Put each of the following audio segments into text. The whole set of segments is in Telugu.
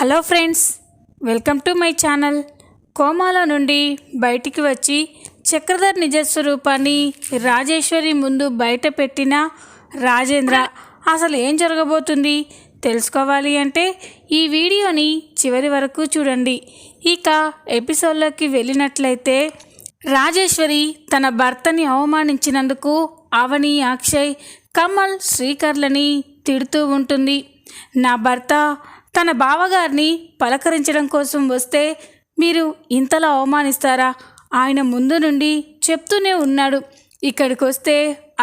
Hello friends, welcome to my channel. కోమాలో నుండి బయటికి వచ్చి చక్రధర్ నిజస్వరూపాన్ని రాజేశ్వరి ముందు బయట పెట్టిన రాజేంద్ర అసలు ఏం జరగబోతుంది తెలుసుకోవాలి అంటే ఈ వీడియోని చివరి వరకు చూడండి. ఇక ఎపిసోడ్లోకి వెళ్ళినట్లయితే రాజేశ్వరి తన భర్తని అవమానించినందుకు అవని, అక్షయ్, కమల్, శ్రీకర్లని తిడుతూ ఉంటుంది. నా భర్త తన బావగారిని పలకరించడం కోసం వస్తే మీరు ఇంతలా అవమానిస్తారా? ఆయన ముందు నుండి చెప్తూనే ఉన్నాడు ఇక్కడికి వస్తే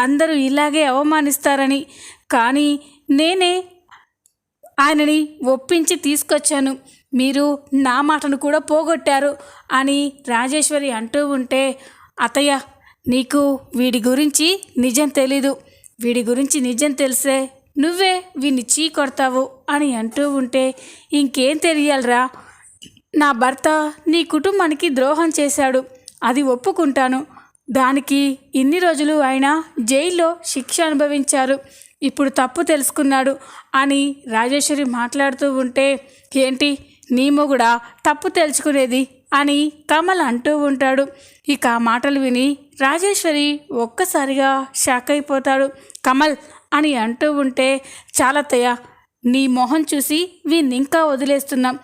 అందరూ ఇలాగే అవమానిస్తారని. కానీ నేనే ఆయనని ఒప్పించి తీసుకొచ్చాను, మీరు నా మాటను కూడా పోగొట్టారు అని రాజేశ్వరి అంటూ ఉంటే, అత్తయ్య నీకు వీడి గురించి నిజం తెలీదు, వీడి గురించి నిజం తెలిసే నువ్వే వీడిని చీకొడతావు అని అంటూ ఉంటే, ఇంకేం తెలియాలరా, నా భర్త నీ కుటుంబానికి ద్రోహం చేశాడు, అది ఒప్పుకుంటాను. దానికి ఇన్ని రోజులు ఆయన జైల్లో శిక్ష అనుభవించారు, ఇప్పుడు తప్పు తెలుసుకున్నాడు అని రాజేశ్వరి మాట్లాడుతూ ఉంటే, ఏంటి నీ మొగుడా తప్పు తెలుసుకునేది అని కమల్ అంటూ ఉంటాడు. ఇక ఆ మాటలు విని రాజేశ్వరి ఒక్కసారిగా షాక్ అయిపోతాడు. కమల్ అని అంటూ ఉంటే, చాలత్తయ్య నీ మొహం చూసి వీడిని ఇంకా వదిలేస్తున్నాం,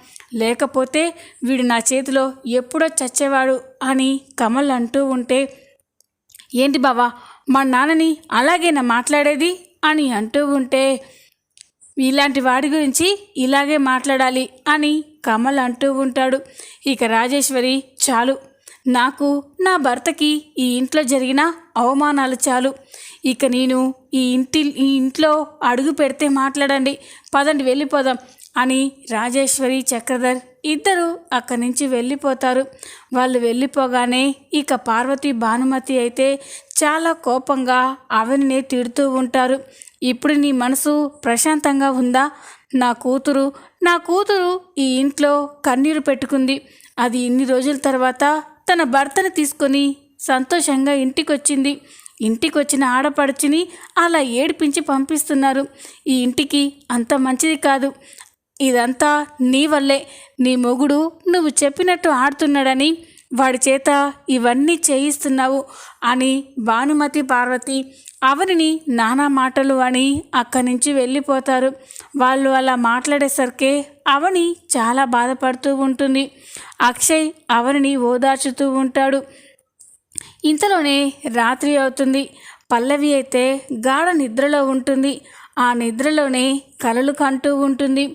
లేకపోతే వీడు నా చేతిలో ఎప్పుడో చచ్చేవాడు అని కమల్ అంటూ ఉంటే, ఏంటి బావా మా నాన్నని అలాగేనా మాట్లాడేది అని అంటూ ఉంటే, ఇలాంటి వాడి గురించి ఇలాగే మాట్లాడాలి అని కమల్ అంటూ ఉంటాడు. ఇక రాజేశ్వరి చాలు, నాకు నా భర్తకి ఈ ఇంట్లో జరిగిన అవమానాలు చాలు, ఇక నేను ఈ ఇంట్లో అడుగు పెడితే మాట్లాడండి, పదండి వెళ్ళిపోదాం అని రాజేశ్వరి, చక్రధర్ ఇద్దరు అక్కడి నుంచి వెళ్ళిపోతారు. వాళ్ళు వెళ్ళిపోగానే ఇక పార్వతి, భానుమతి అయితే చాలా కోపంగా అవనినే తిడుతూ ఉంటారు. ఇప్పుడు నీ మనసు ప్రశాంతంగా ఉందా? నా కూతురు ఈ ఇంట్లో కన్నీరు పెట్టుకుంది, అది ఇన్ని రోజుల తర్వాత తన భర్తను తీసుకొని సంతోషంగా ఇంటికొచ్చింది, ఇంటికి వచ్చిన ఆడపడుచుని అలా ఏడిపించి పంపిస్తున్నారు. ఈ ఇంటికి అంత మంచిది కాదు, ఇదంతా నీ వల్లే, నీ మొగుడు నువ్వు చెప్పినట్టు ఆడుతున్నాడని వాడి చేత ఇవన్నీ చేయిస్తున్నావు అని భానుమతి, పార్వతి అవనిని నానా మాటలు అని అక్కడి నుంచి వెళ్ళిపోతారు. వాళ్ళు అలా మాట్లాడేసరికి అవని చాలా బాధపడుతూ ఉంటుంది. అక్షయ్ అవనిని ఓదార్చుతూ ఉంటాడు. ఇంతలోనే రాత్రి అవుతుంది. పల్లవి అయితే గాఢ నిద్రలో ఉంటుంది. ఆ నిద్రలోనే కలలు కంటూ ఉంటుంది.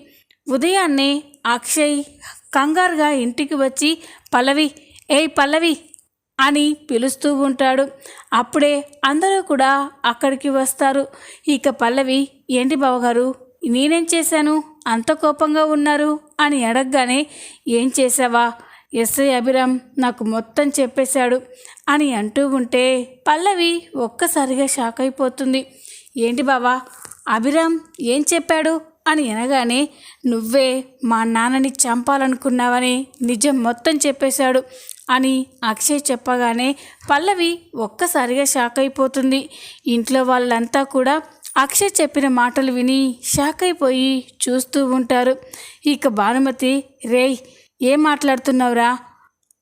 ఉదయాన్నే అక్షయ్ కంగారుగా ఇంటికి వచ్చి పల్లవి, ఏయ్ పల్లవి అని పిలుస్తూ ఉంటాడు. అప్పుడే అందరూ కూడా అక్కడికి వస్తారు. ఇక పల్లవి, ఏంటి బావగారు నేనేం చేశాను అంత కోపంగా ఉన్నారు అని అడగగానే, ఏం చేసావా, ఎస్ఐ అభిరామ్ నాకు మొత్తం చెప్పేశాడు అని అంటూ ఉంటే పల్లవి ఒక్కసారిగా షాక్ అయిపోతుంది. ఏంటి బావా అభిరామ్ ఏం చెప్పాడు అని అనగానే, నువ్వే మా నాన్నని చంపాలనుకున్నావని నిజం మొత్తం చెప్పేశాడు అని అక్షయ్ చెప్పగానే పల్లవి ఒక్కసారిగా షాక్ అయిపోతుంది. ఇంట్లో వాళ్ళంతా కూడా అక్షయ్ చెప్పిన మాటలు విని షాక్ అయిపోయి చూస్తూ ఉంటారు. ఇక భానుమతి, రేయ్ ఏం మాట్లాడుతున్నావురా,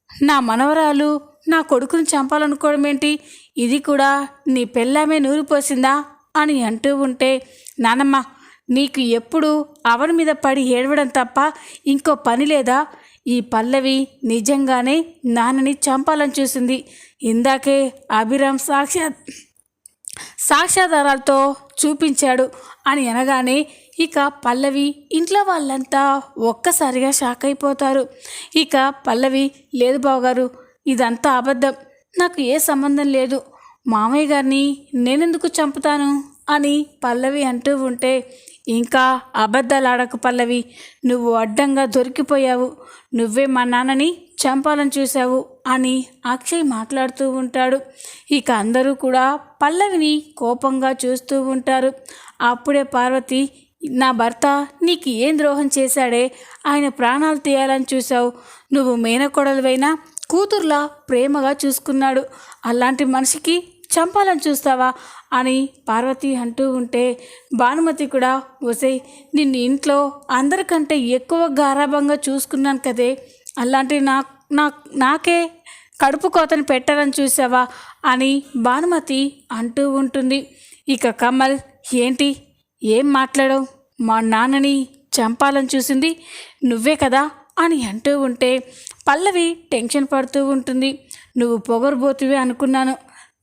నా మనవరాలు నా కొడుకుని చంపాలనుకోవడం ఏంటి, ఇది కూడా నీ పెళ్ళామే నూరిపోసిందా అని అంటూ ఉంటే, నానమ్మ నీకు ఎప్పుడు అవని మీద పడి ఏడవడం తప్ప ఇంకో పని లేదా? ఈ పల్లవి నిజంగానే నాన్నని చంపాలని చూసింది, ఇందాకే అభిరామ్ సాక్ష్యాధారాలతో చూపించాడు అని అనగానే ఇక పల్లవి, ఇంట్లో వాళ్ళంతా ఒక్కసారిగా షాక్ అయిపోతారు. ఇక పల్లవి, లేదు బావగారు ఇదంతా అబద్ధం, నాకు ఏ సంబంధం లేదు, మామయ్య గారిని నేనెందుకు చంపుతాను అని పల్లవి అంటూ ఉంటే, ఇంకా అబద్ధాలు ఆడకు పల్లవి, నువ్వు అడ్డంగా దొరికిపోయావు, నువ్వే మా నాన్నని చంపాలని చూశావు అని అక్షయ్ మాట్లాడుతూ ఉంటాడు. ఇక అందరూ కూడా పల్లవిని కోపంగా చూస్తూ ఉంటారు. అప్పుడే పార్వతి, నా భర్త నీకు ఏం ద్రోహం చేశాడే, ఆయన ప్రాణాలు తీయాలని చూశావు, నువ్వు మేనకోడలువైనా కూతుర్లా ప్రేమగా చూసుకున్నాడు, అలాంటి మనిషికి చంపాలని చూస్తావా అని పార్వతి అంటూ ఉంటే భానుమతి కూడా ఒసేయ్ నిన్ను ఇంట్లో అందరికంటే ఎక్కువ గారాభంగా చూసుకున్నాను కదే, అలాంటి నాకే కడుపు కోతని పెట్టాలని చూసావా అని భానుమతి అంటూ ఉంటుంది. ఇక కమల్ ఏంటి ఏం మాట్లాడవు, మా నాన్నని చంపాలని చూసింది నువ్వే కదా అని అంటూ ఉంటే పల్లవి టెన్షన్ పడుతూ ఉంటుంది. నువ్వు పొగరబోతువే అనుకున్నాను,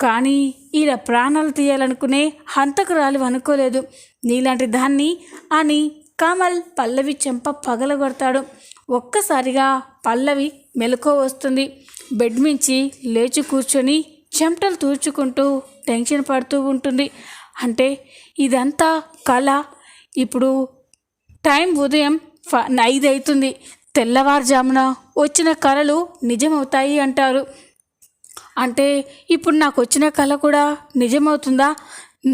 కానీ ఇలా ప్రాణాలు తీయాలనుకునే హంతకురాలు అనుకోలేదు నీలాంటి దాన్ని అని కమల్ పల్లవి చెంప పగలగొడతాడు. ఒక్కసారిగా పల్లవి మెలకువ వస్తుంది. బెడ్ మించి లేచి కూర్చొని చెమటలు తూర్చుకుంటూ టెన్షన్ పడుతూ ఉంటుంది. అంటే ఇదంతా కళ, ఇప్పుడు టైం ఉదయం 5 అవుతుంది, తెల్లవారుజామున వచ్చిన కళలు నిజమవుతాయి అంటారు. అంటే ఇప్పుడు నాకు వచ్చిన కళ కూడా నిజమవుతుందా,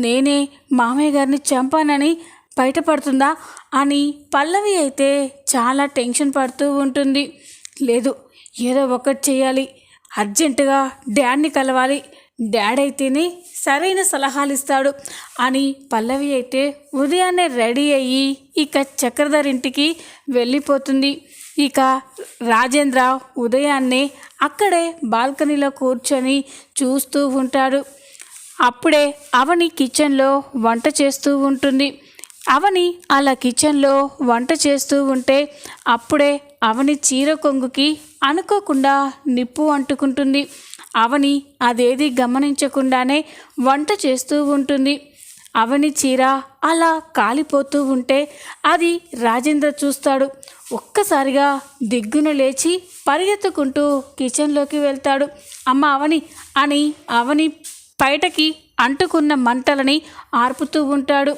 నేనే మామయ్య గారిని చంపానని బయటపడుతుందా అని పల్లవి అయితే చాలా టెన్షన్ పడుతూ ఉంటుంది. లేదు ఏదో ఒకటి చేయాలి, అర్జెంటుగా డాడ్ని కలవాలి, డాడ్ అయితేనే సరైన సలహాలు ఇస్తాడు అని పల్లవి అయితే ఉదయాన్నే రెడీ అయ్యి ఇక చక్రధర్ ఇంటికి వెళ్ళిపోతుంది. ఇక రాజేంద్ర ఉదయాన్నే అక్కడే బాల్కనీలో కూర్చొని చూస్తూ ఉంటాడు. అప్పుడే అవని కిచెన్లో వంట చేస్తూ ఉంటుంది. అవని అలా కిచెన్లో వంట చేస్తూ ఉంటే అప్పుడే అవని చీర కొంగుకి అనుకోకుండా నిప్పు అంటుకుంటుంది. అవని అదేది గమనించకుండానే వంట చేస్తూ ఉంటుంది. అవని చీర అలా కాలిపోతూ ఉంటే అది రాజేంద్ర చూస్తాడు. ఒక్కసారిగా దిగ్గున లేచి పరిగెత్తుకుంటూ కిచెన్లోకి వెళ్తాడు. అమ్మ అవని అని అవని బయటకి అంటుకున్న మంటలని ఆర్పుతూ ఉంటాడు.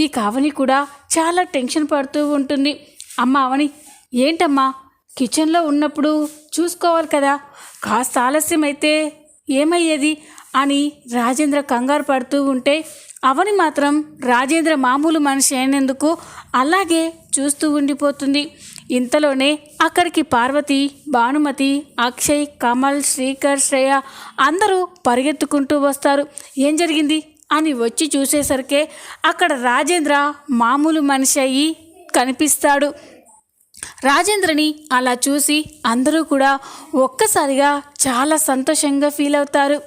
ఇక అవని కూడా చాలా టెన్షన్ పడుతూ ఉంటుంది. అమ్మ అవని ఏంటమ్మా, కిచెన్లో ఉన్నప్పుడు చూసుకోవాలి కదా, కాస్త ఆలస్యం అయితే ఏమయ్యేది అని రాజేంద్ర కంగారు పడుతూ ఉంటే అవని మాత్రం రాజేంద్ర మామూలు మనిషి అయినందుకు అలాగే చూస్తూ ఉండిపోతుంది. ఇంతలోనే అక్కడికి పార్వతి, భానుమతి, అక్షయ్, కమల్, శ్రీకర్, శ్రేయ అందరూ పరిగెత్తుకుంటూ వస్తారు. ఏం జరిగింది అని వచ్చి చూసేసరికే అక్కడ రాజేంద్ర మామూలు మనిషి అయ్యి కనిపిస్తాడు. రాజేంద్రని అలా చూసి అందరూ కూడా ఒక్కసారిగా చాలా సంతోషంగా ఫీల్ అవుతారు.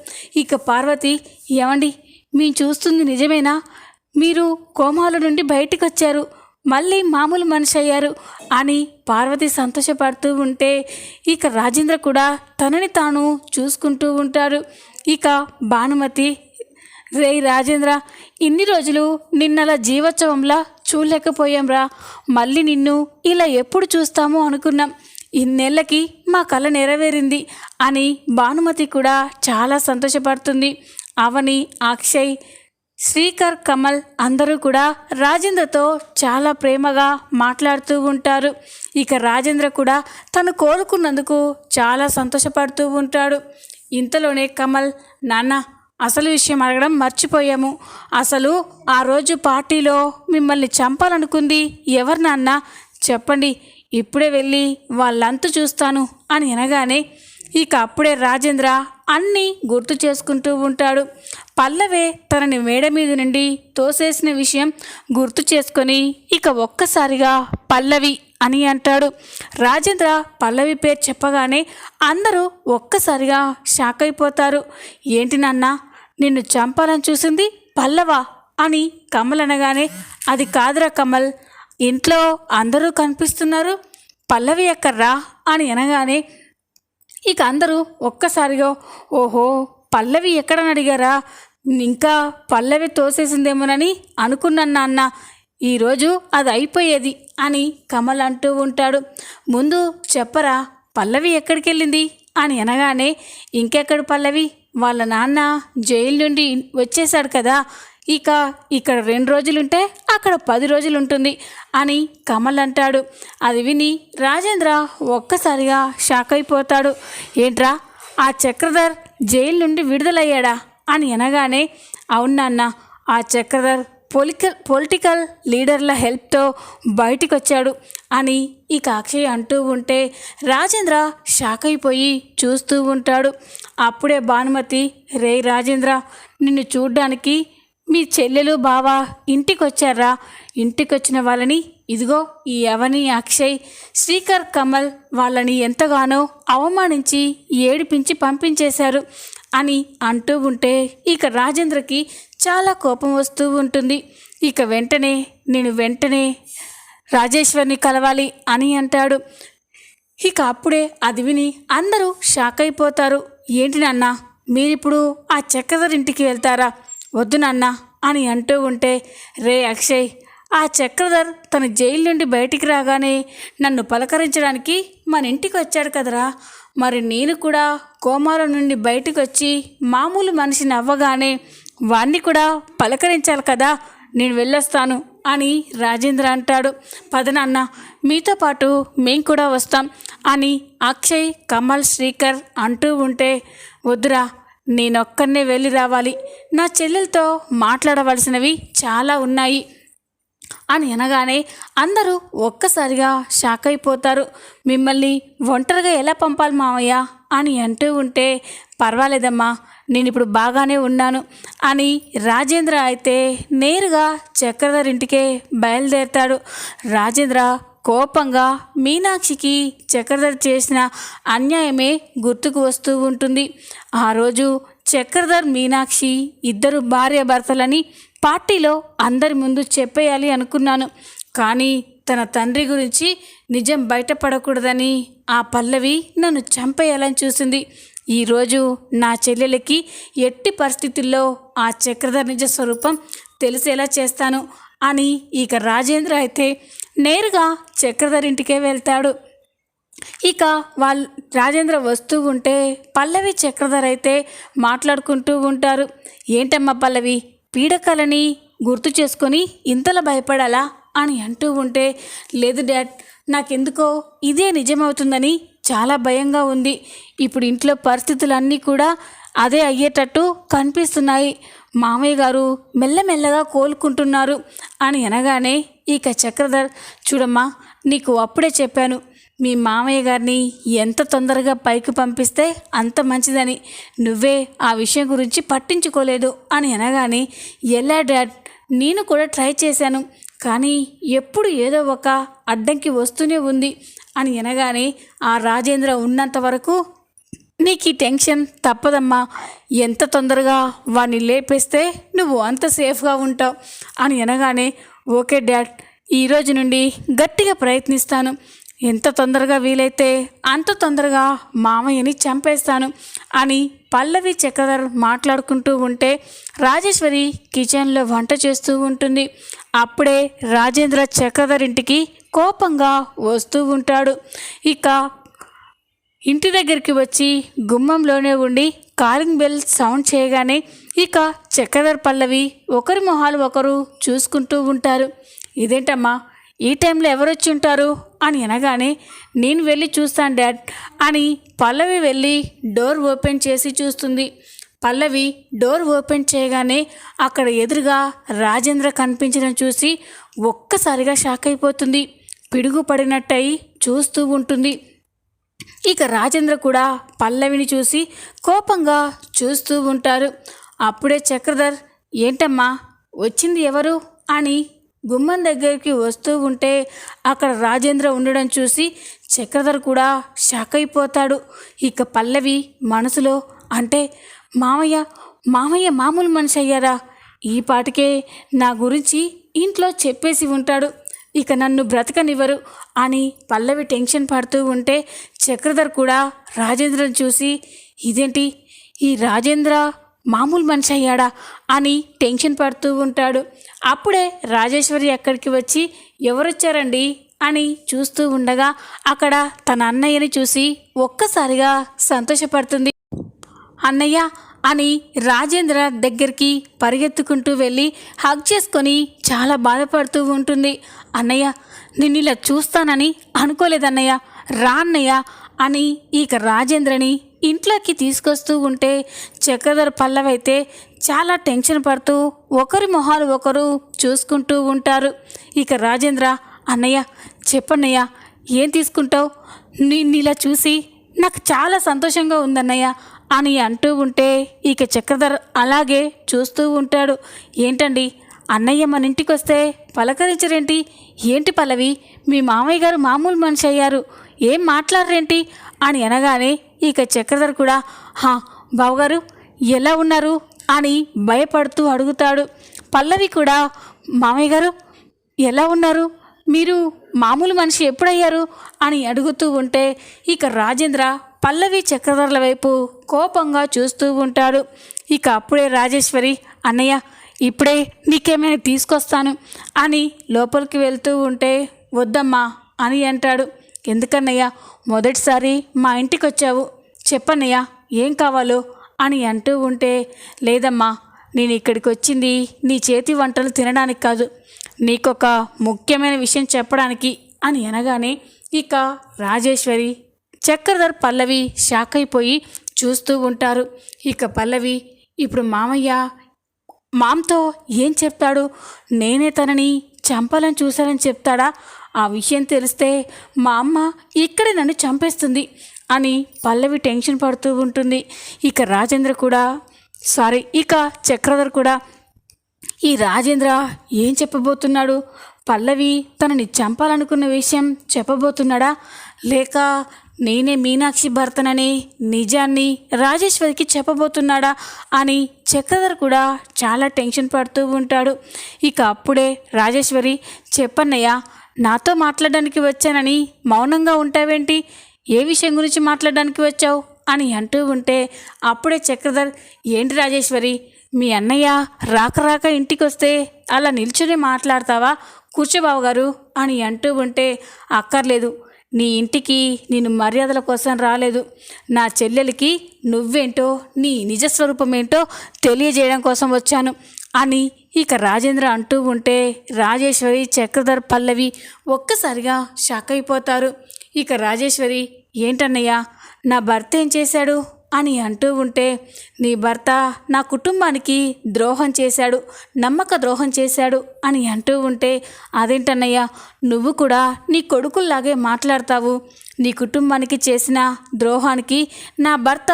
ఇక పార్వతి, ఏమండి మేము చూస్తుంది నిజమేనా, మీరు కోమాల నుండి బయటకు వచ్చారు, మళ్ళీ మామూలు మనిషి అయ్యారు అని పార్వతి సంతోషపడుతూ ఉంటే ఇక రాజేంద్ర కూడా తనని తాను చూసుకుంటూ ఉంటాడు. ఇక భానుమతి, రే రాజేంద్ర, ఇన్ని రోజులు నిన్నలా జీవోత్సవంలా చూడలేకపోయాంరా, మళ్ళీ నిన్ను ఇలా ఎప్పుడు చూస్తామో అనుకున్నాం, ఇన్నేళ్ళకి మా కల నెరవేరింది అని భానుమతి కూడా చాలా సంతోషపడుతుంది. అవని, అక్షయ్, శ్రీకర్, కమల్ అందరూ కూడా రాజేంద్రతో చాలా ప్రేమగా మాట్లాడుతూ ఉంటారు. ఇక రాజేంద్ర కూడా తను కోరుకున్నందుకు చాలా సంతోషపడుతూ ఉంటాడు. ఇంతలోనే కమల్, నాన్న అసలు విషయం అడగడం మర్చిపోయాము, అసలు ఆ రోజు పార్టీలో మిమ్మల్ని చంపాలనుకుంది ఎవరు నాన్న, చెప్పండి, ఇప్పుడే వెళ్ళి వాళ్ళంతా చూస్తాను అని అనగానే ఇక అప్పుడే రాజేంద్ర అన్నీ గుర్తు చేసుకుంటూ ఉంటాడు. పల్లవే తనని మేడ మీద నుండి తోసేసిన విషయం గుర్తు చేసుకొని ఇక ఒక్కసారిగా పల్లవి అని అంటాడు. రాజేంద్ర పల్లవి పేరు చెప్పగానే అందరూ ఒక్కసారిగా షాక్ అయిపోతారు. ఏంటి నాన్న, నిన్ను చంపాలని చూసింది పల్లవా అని కమల్ అనగానే అది కాదురా కమల్, ఇంట్లో అందరూ కనిపిస్తున్నారు, పల్లవి ఎక్కర్రా అని అనగానే ఇక అందరూ ఒక్కసారిగా ఓహో పల్లవి ఎక్కడని అడిగారా, ఇంకా పల్లవి తోసేసిందేమోనని అనుకున్నాను నాన్న, ఈరోజు అది అయిపోయేది అని కమల్ అంటూ ఉంటాడు. ముందు చెప్పరా పల్లవి ఎక్కడికి వెళ్ళింది అని అనగానే ఇంకెక్కడ పల్లవి, వాళ్ళ నాన్న జైలు నుండి వచ్చేసాడు కదా, ఇక ఇక్కడ 2 రోజులుంటే అక్కడ 10 రోజులు ఉంటుంది అని కమల్ అంటాడు. అది విని రాజేంద్ర ఒక్కసారిగా షాక్ అయిపోతాడు. ఏంట్రా, ఆ చక్రధర్ జైలు నుండి విడుదలయ్యాడా అని అనగానే అవును నాన్న, ఆ చక్రధర్ పొలిటికల్ లీడర్ల హెల్ప్తో బయటికి వచ్చాడు అని ఇక అక్షయ్ అంటూ ఉంటే రాజేంద్ర షాక్ అయిపోయి చూస్తూ ఉంటాడు. అప్పుడే భానుమతి, రే రాజేంద్ర, నిన్ను చూడ్డానికి మీ చెల్లెలు బావ ఇంటికొచ్చారా? ఇంటికొచ్చిన వాళ్ళని ఇదిగో ఈ అవని, అక్షయ్, శ్రీకర్, కమల్ వాళ్ళని ఎంతగానో అవమానించి ఏడిపించి పంపించేశారు అని అంటూ ఉంటే ఇక రాజేంద్రకి చాలా కోపం వస్తూ ఉంటుంది. ఇక వెంటనే రాజేశ్వర్ని కలవాలి అని అంటాడు. ఇక అప్పుడే అది విని అందరూ షాక్ అయిపోతారు. ఏంటి నాన్న, మీరిప్పుడు ఆ చక్రధర్ ఇంటికి వెళ్తారా? వద్దు నాన్న అని అంటూ ఉంటే, రే అక్షయ్, ఆ చక్రధర్ తన జైలు నుండి బయటికి రాగానే నన్ను పలకరించడానికి మన ఇంటికి వచ్చాడు కదరా. మరి నేను కూడా కోమాల నుండి బయటకు వచ్చి మామూలు మనిషిని అవ్వగానే వాణ్ణి కూడా పలకరించాలి కదా. నేను వెళ్ళొస్తాను అని రాజేంద్ర అంటాడు. పదనాన్న, మీతో పాటు మేం కూడా వస్తాం అని అక్షయ్, కమల్, శ్రీకర్ అంటూ ఉంటే, వద్దురా, నేనొక్కనే వెళ్ళి రావాలి. నా చెల్లెలతో మాట్లాడవలసినవి చాలా ఉన్నాయి అని అనగానే అందరూ ఒక్కసారిగా షాక్ అయిపోతారు. మిమ్మల్ని ఒంటరిగా ఎలా పంపాలి మావయ్య అని అంటూ ఉంటే, పర్వాలేదమ్మా, నేను ఇప్పుడు బాగానే ఉన్నాను అని రాజేంద్ర అయితే నేరుగా చక్రధర్ ఇంటికే బయలుదేరతాడు. రాజేంద్ర కోపంగా మీనాక్షికి చక్రధర్ చేసిన అన్యాయమే గుర్తుకు వస్తూ ఉంటుంది. ఆ రోజు చక్రధర్, మీనాక్షి ఇద్దరు భార్యాభర్తలని పార్టీలో అందరి ముందు చెప్పేయాలి అనుకున్నాను. కానీ తన తండ్రి గురించి నిజం బయటపడకూడదని ఆ పల్లవి నన్ను చంపేయాలని చూసింది. ఈరోజు నా చెల్లెలకి ఎట్టి పరిస్థితుల్లో ఆ చక్రధర్ నిజ స్వరూపం తెలిసేలా చేస్తాను అని ఇక రాజేంద్ర అయితే నేరుగా చక్రధర్ ఇంటికే వెళ్తాడు. ఇక రాజేంద్ర వస్తూ ఉంటే పల్లవి, చక్రధర్ అయితే మాట్లాడుకుంటూ ఉంటారు. ఏంటమ్మా పల్లవి, పీడకలని గుర్తు చేసుకొని ఇంతలా భయపడాలా అని అంటూ ఉంటే, లేదు డాడ్, నాకెందుకో ఇదే నిజమవుతుందని చాలా భయంగా ఉంది. ఇప్పుడు ఇంట్లో పరిస్థితులన్నీ కూడా అదే అయ్యేటట్టు కనిపిస్తున్నాయి. మామయ్య గారు మెల్లమెల్లగా కోలుకుంటున్నారు అని అనగానే ఇక చక్రధర్, చూడమ్మా, నీకు అప్పుడే చెప్పాను, మీ మామయ్య గారిని ఎంత తొందరగా పైకి పంపిస్తే అంత మంచిదని. నువ్వే ఆ విషయం గురించి పట్టించుకోలేదు అని అనగానే, ఎలా డాడ్, నేను కూడా ట్రై చేశాను, కానీ ఎప్పుడు ఏదో ఒక అడ్డంకి వస్తూనే ఉంది అని అనగానే, ఆ రాజేంద్ర ఉన్నంత వరకు నీకు ఈ టెన్షన్ తప్పదమ్మా. ఎంత తొందరగా వాడిని లేపేస్తే నువ్వు అంత సేఫ్గా ఉంటావు అని అనగానే, ఓకే డాడ్, ఈరోజు నుండి గట్టిగా ప్రయత్నిస్తాను. ఎంత తొందరగా వీలైతే అంత తొందరగా మామయ్యని చంపేస్తాను అని పల్లవి, చక్రధర్ మాట్లాడుకుంటూ ఉంటే రాజేశ్వరి కిచెన్లో వంట చేస్తూ ఉంటుంది. అప్పుడే రాజేంద్ర చక్రధర్ ఇంటికి కోపంగా వస్తూ ఉంటాడు. ఇక ఇంటి దగ్గరికి వచ్చి గుమ్మంలోనే ఉండి కాలింగ్ బెల్ సౌండ్ చేయగానే ఇక చక్రధర్, పల్లవి ఒకరి మొహాలు ఒకరు చూసుకుంటూ ఉంటారు. ఇదేంటమ్మా, ఈ టైంలో ఎవరొచ్చి ఉంటారు అని అనగానే, నేను వెళ్ళి చూస్తాను డాడ్ అని పల్లవి వెళ్ళి డోర్ ఓపెన్ చేసి చూస్తుంది. పల్లవి డోర్ ఓపెన్ చేయగానే అక్కడ ఎదురుగా రాజేంద్ర కనిపించడం చూసి ఒక్కసారిగా షాక్ అయిపోతుంది. పిడుగు పడినట్టయి చూస్తూ ఉంటుంది. ఇక రాజేంద్ర కూడా పల్లవిని చూసి కోపంగా చూస్తూ ఉంటారు. అప్పుడే చక్రధర్, ఏంటమ్మా, వచ్చింది ఎవరు అని గుమ్మం దగ్గరికి వస్తూ ఉంటే అక్కడ రాజేంద్ర ఉండడం చూసి చక్రధర్ కూడా షాక్ అయిపోతాడు. ఇక పల్లవి మనసులో, అంటే మామయ్య మామూలు మనిషి అయ్యారా? ఈ పాటికే నా గురించి ఇంట్లో చెప్పేసి ఉంటాడు, ఇక నన్ను బ్రతకనివ్వరు అని పల్లవి టెన్షన్ పడుతూ ఉంటే చక్రధర్ కూడా రాజేంద్రను చూసి, ఇదేంటి, ఈ రాజేంద్ర మామూలు మనిషి అయ్యాడా అని టెన్షన్ పడుతూ ఉంటాడు. అప్పుడే రాజేశ్వరి అక్కడికి వచ్చి, ఎవరొచ్చారండి అని చూస్తూ ఉండగా అక్కడ తన అన్నయ్యని చూసి ఒక్కసారిగా సంతోషపడుతుంది. అన్నయ్య అని రాజేంద్ర దగ్గరికి పరిగెత్తుకుంటూ వెళ్ళి హగ్ చేసుకొని చాలా బాధపడుతూ ఉంటుంది. అన్నయ్య, నిన్ను ఇలా చూస్తానని అనుకోలేదన్నయ్య, రా అన్నయ్య అని ఇక రాజేంద్రని ఇంట్లోకి తీసుకొస్తూ ఉంటే చక్రధర్, పల్లవైతే చాలా టెన్షన్ పడుతూ ఒకరి మొహాలు ఒకరు చూసుకుంటూ ఉంటారు. ఇక రాజేంద్ర, అన్నయ్య చెప్పన్నయ్య, ఏం తీసుకుంటావు? నీలా చూసి నాకు చాలా సంతోషంగా ఉందన్నయ్య అని అంటూ ఉంటే ఇక చక్రధర్ అలాగే చూస్తూ ఉంటాడు. ఏంటండి, అన్నయ్య మన ఇంటికి వస్తే పలకరించరేంటి? ఏంటి పల్లవి, మీ మామయ్య గారు మామూలు మనిషి అయ్యారు, ఏం మాట్లాడరేంటి అని అనగానే ఇక చక్రధర్ కూడా బావగారు ఎలా ఉన్నారు అని భయపడుతూ అడుగుతాడు. పల్లవి కూడా మామయ్య గారు ఎలా ఉన్నారు, మీరు మామూలు మనిషి ఎప్పుడయ్యారు అని అడుగుతూ ఉంటే ఇక రాజేంద్ర పల్లవి చక్రధర్ల వైపు కోపంగా చూస్తూ ఉంటాడు. ఇక అప్పుడే రాజేశ్వరి అన్నయ్య ఇప్పుడే నీకేమైనా తీసుకొస్తాను అని లోపలికి వెళ్తూ ఉంటే వద్దమ్మా అని అంటాడు. ఎందుకన్నయ్య, మొదటిసారి మా ఇంటికి వచ్చావు, చెప్పన్నయ్య ఏం కావాలో అని అంటూ ఉంటే లేదమ్మా, నేను ఇక్కడికి వచ్చింది నీ చేతి వంటలు తినడానికి కాదు, నీకొక ముఖ్యమైన విషయం చెప్పడానికి అని అనగానే ఇక రాజేశ్వరి చక్రధర్ పల్లవి షాక్ అయిపోయి చూస్తూ ఉంటారు. ఇక పల్లవి ఇప్పుడు మామయ్య మామతో ఏం చెప్తాడు? నేనే తనని చంపాలని చూశానని చెప్తాడా? ఆ విషయం తెలిస్తే మా అమ్మ ఇక్కడే నన్ను చంపేస్తుంది అని పల్లవి టెన్షన్ పడుతూ ఉంటుంది. ఇక రాజేంద్ర కూడా ఇక చక్రధర్ కూడా ఈ రాజేంద్ర ఏం చెప్పబోతున్నాడు? పల్లవి తనని చంపాలనుకున్న విషయం చెప్పబోతున్నాడా, లేక నేనే మీనాక్షి భర్తననే నిజాన్ని రాజేశ్వరికి చెప్పబోతున్నాడా అని చక్రధర్ కూడా చాలా టెన్షన్ పడుతూ ఉంటాడు. ఇక అప్పుడే రాజేశ్వరి చెప్పన్నయ్య, నాతో మాట్లాడడానికి వచ్చానని మౌనంగా ఉంటావేంటి, ఏ విషయం గురించి మాట్లాడడానికి వచ్చావు అని అంటూ ఉంటే అప్పుడే చక్రధర్ ఏంటి రాజేశ్వరి, మీ అన్నయ్య రాక ఇంటికి వస్తే అలా నిల్చుని మాట్లాడతావా, కూర్చోబావు గారు అని అంటూ ఉంటే అక్కర్లేదు, నీ ఇంటికి నేను మర్యాదల కోసం రాలేదు, నా చెల్లెలికి నువ్వేంటో నీ నిజస్వరూపం ఏంటో తెలియజేయడం కోసం వచ్చాను అని ఇక రాజేంద్ర అంటూ ఉంటే రాజేశ్వరి చక్రధర్ పల్లవి ఒక్కసారిగా షాక్ అయిపోతారు. ఇక రాజేశ్వరి ఏంటన్నయ్య, నా భర్త ఏం చేశాడు అని అంటూ ఉంటే నీ భర్త నా కుటుంబానికి ద్రోహం చేశాడు, నమ్మక ద్రోహం చేశాడు అని అంటూ ఉంటే అదేంటన్నయ్య, నువ్వు కూడా నీ కొడుకుల్లాగే మాట్లాడతావు, నీ కుటుంబానికి చేసిన ద్రోహానికి నా భర్త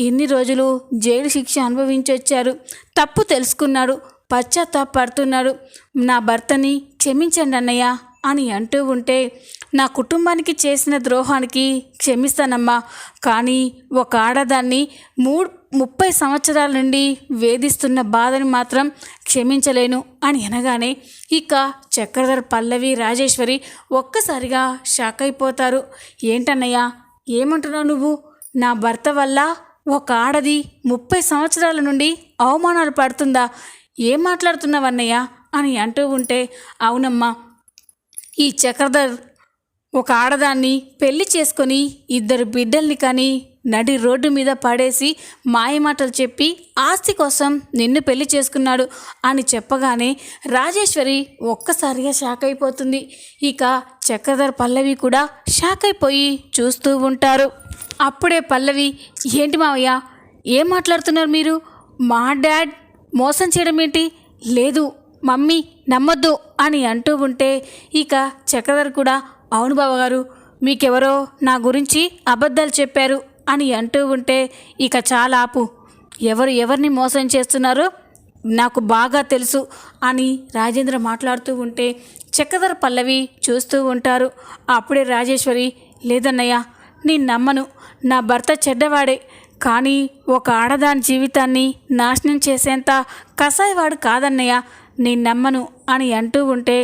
ఇన్ని రోజులు జైలు శిక్ష అనుభవించొచ్చారు, తప్పు తెలుసుకున్నాడు, పశ్చాత్తాపడుతున్నాడు, నా భర్తని క్షమించండి అన్నయ్య అని అంటూ ఉంటే నా కుటుంబానికి చేసిన ద్రోహానికి క్షమిస్తానమ్మా, కానీ ఒక ఆడదాన్ని 30 సంవత్సరాల నుండి వేధిస్తున్న బాధని మాత్రం క్షమించలేను అని అనగానే ఇక చక్రధర్ పల్లవి రాజేశ్వరి ఒక్కసారిగా షాక్ అయిపోతారు. ఏంటన్నయ్య, ఏమంటున్నావు నువ్వు? నా భర్త వల్ల ఒక ఆడది 30 సంవత్సరాల నుండి అవమానాలు పడుతుందా? ఏం మాట్లాడుతున్నావన్నయ్య అని అంటూ ఉంటే అవునమ్మా, ఈ చక్రధర్ ఒక ఆడదాన్ని పెళ్లి చేసుకొని 2 బిడ్డల్ని కానీ నడి రోడ్డు మీద పడేసి మాయమాటలు చెప్పి ఆస్తి కోసం నిన్ను పెళ్లి చేసుకున్నాడు అని చెప్పగానే రాజేశ్వరి ఒక్కసారిగా షాక్ అయిపోతుంది. ఇక చక్రధర్ పల్లవి కూడా షాక్ అయిపోయి చూస్తూ ఉంటారు. అప్పుడే పల్లవి ఏంటి మావయ్య, ఏం మాట్లాడుతున్నారు మీరు? మా డాడ్ మోసం చేయడం ఏంటి? లేదు మమ్మీ నమ్మొద్దు అని అంటూ ఉంటే ఇక చక్రధర్ కూడా అవును బావగారు, మీకెవరో నా గురించి అబద్ధాలు చెప్పారు అని అంటూ ఉంటే ఇక చాలా ఆపు, ఎవరిని మోసం చేస్తున్నారో నాకు బాగా తెలుసు అని రాజేంద్ర మాట్లాడుతూ ఉంటే చక్రధర్ పల్లవి చూస్తూ ఉంటారు. అప్పుడే రాజేశ్వరి లేదన్నయ్య, నేను నమ్మను, నా భర్త చెడ్డవాడే, కానీ ఒక ఆడదాని జీవితాన్ని నాశనం చేసేంత కసాయివాడు కాదన్నయ్య, నేను నమ్మను అని అంటూ ఉంటే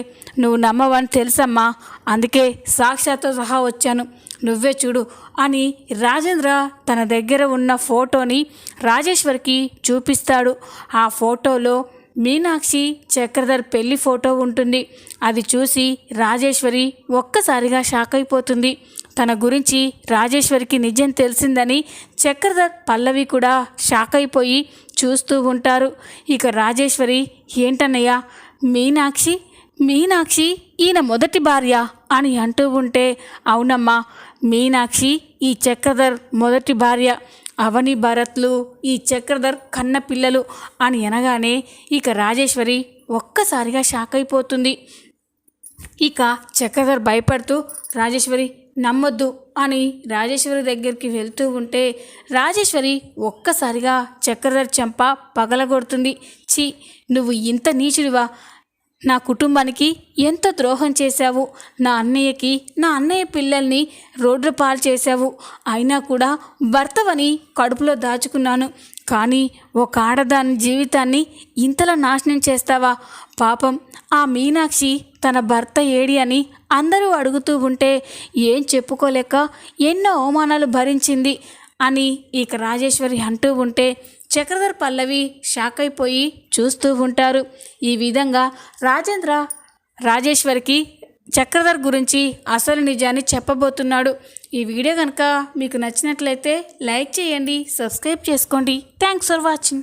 నువ్వు నమ్మవని తెలుసమ్మా, అందుకే సాక్ష్యాలతో సహా వచ్చాను, నువ్వే చూడు అని రాజేంద్ర తన దగ్గర ఉన్న ఫోటోని రాజేశ్వరికి చూపిస్తాడు. ఆ ఫోటోలో మీనాక్షి చక్రధర్ పెళ్లి ఫోటో ఉంటుంది. అది చూసి రాజేశ్వరి ఒక్కసారిగా షాక్ అయిపోతుంది. తన గురించి రాజేశ్వరికి నిజం తెలిసిందని చక్రధర్ పల్లవి కూడా షాక్ అయిపోయి చూస్తూ ఉంటారు. ఇక రాజేశ్వరి ఏంటన్నయ్య, మీనాక్షి ఈయన మొదటి భార్య అని అంటూ ఉంటే అవునమ్మా, మీనాక్షి ఈ చక్రధర్ మొదటి భార్య, అవని భరత్లు ఈ చక్రధర్ కన్న పిల్లలు అని అనగానే ఇక రాజేశ్వరి ఒక్కసారిగా షాక్ అయిపోతుంది. ఇక చక్రధర్ భయపడుతూ రాజేశ్వరి నమ్మొద్దు అని రాజేశ్వరి దగ్గరికి వెళ్తూ ఉంటే రాజేశ్వరి ఒక్కసారిగా చక్రధర్ చెంప పగలగొడుతుంది. ఛీ, నువ్వు ఇంత నీచుడివా? నా కుటుంబానికి ఎంత ద్రోహం చేశావు. నా అన్నయ్య పిల్లల్ని రోడ్డు పాలు చేశావు. అయినా కూడా భర్తవని కడుపులో దాచుకున్నాను. కానీ ఒక ఆడదాని జీవితాన్ని ఇంతలా నాశనం చేస్తావా? పాపం ఆ మీనాక్షి తన భర్త ఏడి అని అందరూ అడుగుతూ ఉంటే ఏం చెప్పుకోలేక ఎన్నో అవమానాలు భరించింది అని ఇక రాజేశ్వరి అంటూ ఉంటే చక్రధర్ పల్లవి షాక్ అయిపోయి చూస్తూ ఉంటారు. ఈ విధంగా రాజేశ్వరికి చక్రధర్ గురించి అసలు నిజాన్ని చెప్పబోతున్నాడు. ఈ వీడియో కనుక మీకు నచ్చినట్లయితే లైక్ చేయండి, సబ్స్క్రైబ్ చేసుకోండి. Thanks for watching.